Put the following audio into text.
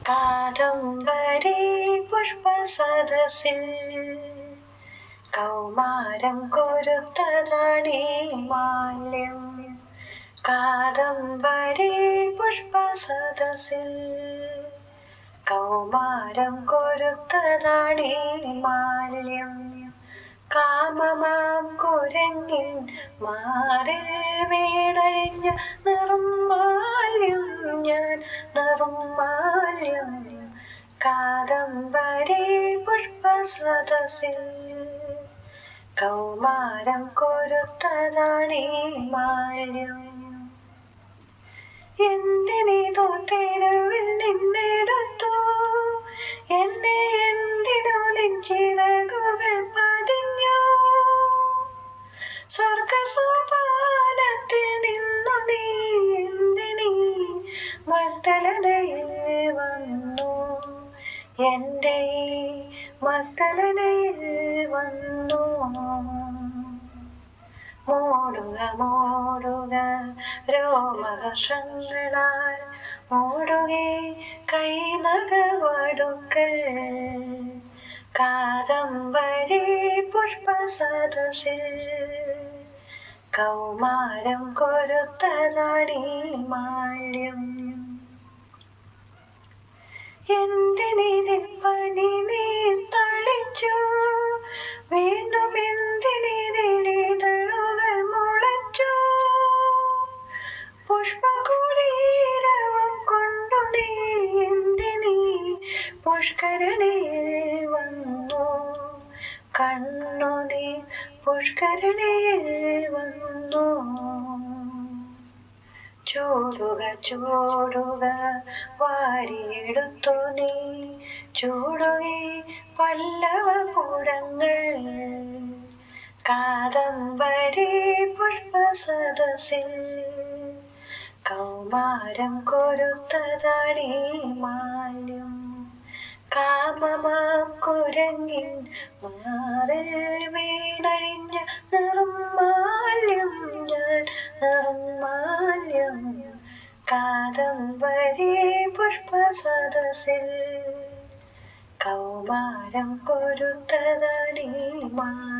കാദംബരി പുഷ്പസദസ്സിൽ കൗമാരം കൊരുത്തതാണീ മാല്യം. കാദംബരി പുഷ്പസദസ്സിൽ കൗമാരം കൊരുത്തതാണീ മാല്യം. കാമമാം കുരങ്ങിൻ മാറിൽ വീണഴിഞ്ഞ നിർമാല്യം ഞാൻ, നിർമാല്യം. കാദംബരി പുഷ്പസദസ്സിൽ കൗമാരം കൊരുത്തതാണീ മാല്യം. എന്തിനീതു തെരുവിൽ നിന്നെടുത്തു, എന്നെ എന്തിനു നിൻ ചിറകുകൾ പതിഞ്ഞു. സ്വർഗസോപാനത്തിൽ നിന്നു നീ എന്തിനീ മഗ്ദലനയിൽ വന്നു, എൻ്റെ മഗ്ദലനയിൽ വന്നു. മൂടുക മൂടുക രോമഹർഷങ്ങളാൽ മൂടുകേ കൈനഖവടുക്കൾ. കാദംബരി പുഷ്പസദസ്സിൽ കൗമാരം കൊരുത്തതാണീ മാല്യം. എന്തിനിപ്പനി നീർ തളിച്ചു, വീണ്ടും എന്തിനിതളുകൾ മുളച്ചു. പുഷ്പകുടീരവും കൊണ്ടു നീ എന്തിനീ പുഷ്കരണിയിൽ വന്നു. കണ്ണുനീർ പുഷ്കരണിയിൽ വന്നു. ചൂടുക ചൂടുക വാരിയെടുത്തു നീ ചൂടുകേ പല്ലവപുടങ്ങൾ. കാദംബരി പുഷ്പസദസ്സിൽ കൗമാരം കൊരുത്തതാണീ മാല്യം. കാമമാം കുരങ്ങിൻ മാറിൽ വീണഴിഞ്ഞ നിർമാല്യം ഞാൻ, നിർമാല്യം. കാദംബരി പുഷ്പസദസ്സിൽ കൗമാരം കൊരുത്തതാണീ മാല്യം.